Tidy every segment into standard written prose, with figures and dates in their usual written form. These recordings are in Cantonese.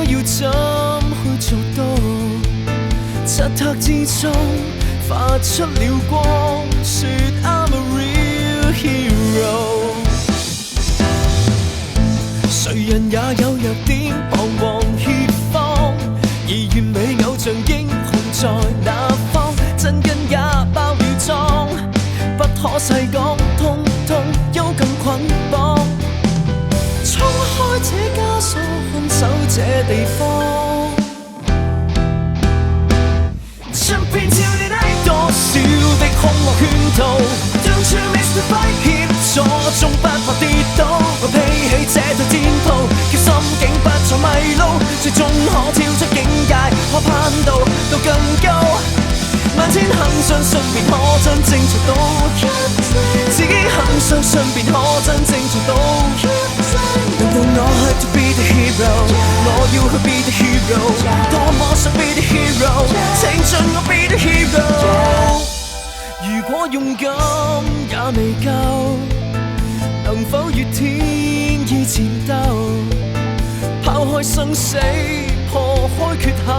該要怎去做到？漆黑之中發出了光，說 I'm a real hero。誰人也有弱點，彷徨怯慌，而完美偶像英雄在哪方？真根也爆了裝，不可細講，通通幽禁捆綁。衝開這枷鎖，看守這地方。出邊照你拉多少的兇惡圈套 ，Don't you miss the fight， 協助終不怕跌倒。我披起這套戰袍，叫心境不再迷路，最終可跳出境界，可攀到更高。萬千肯相信便可真正做到，自己肯相信便可真正做到。難道我 have to be the hero？ 我要去 be the hero， 多麼想 be the hero， 請盡我 be the hero。如果勇敢也未夠，能否越天意戰鬥？拋開生死，破開缺口，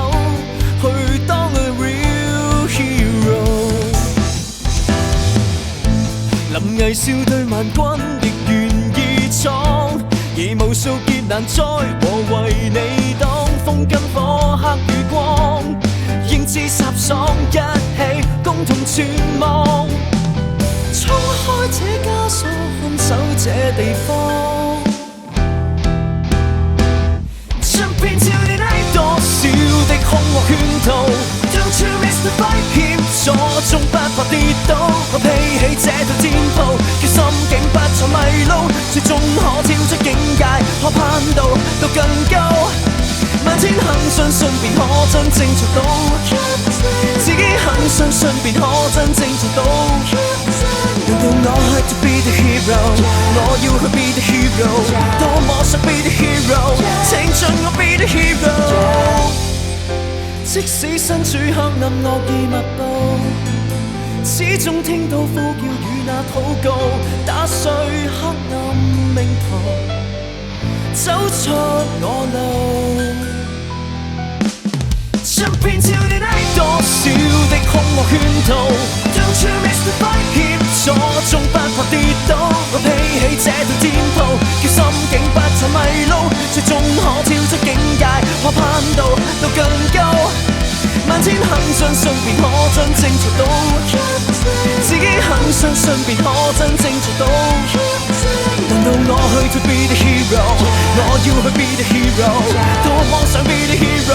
去當 a real hero。臨危笑對萬軍，亦願意闖，而無數劫難災和為你擋。風跟火，黑與光，英姿颯爽，一起共同存亡。衝開這枷鎖，看守這地方。出邊照你拉多少的兇惡圈套 ，Don't you miss the fight， 協助終不怕跌倒。我披起這套戰袍，叫心境不再迷路，最終可跳出境界，可攀到更高。萬千肯相信便可真正做到，自己肯相信便可真正做到。難道我 have to be the hero？ 我要去 be the hero， 多麼想 be the hero， 請盡我 be the hero。即使身處黑暗惡意密布，始終聽到呼叫與那禱告，打碎黑暗命途，走出我路。出邊照你拉多少的兇惡圈套 ，Don't you miss the fight， 協助終不怕跌倒。我披起這套戰袍，叫心境不再迷路，最終可跳出境界，可攀到更高。萬千肯相信便可真正做到，自己肯相信便可真正做到。難道我去 to be the hero？ 我要去 be the hero， 多麼想 be the hero，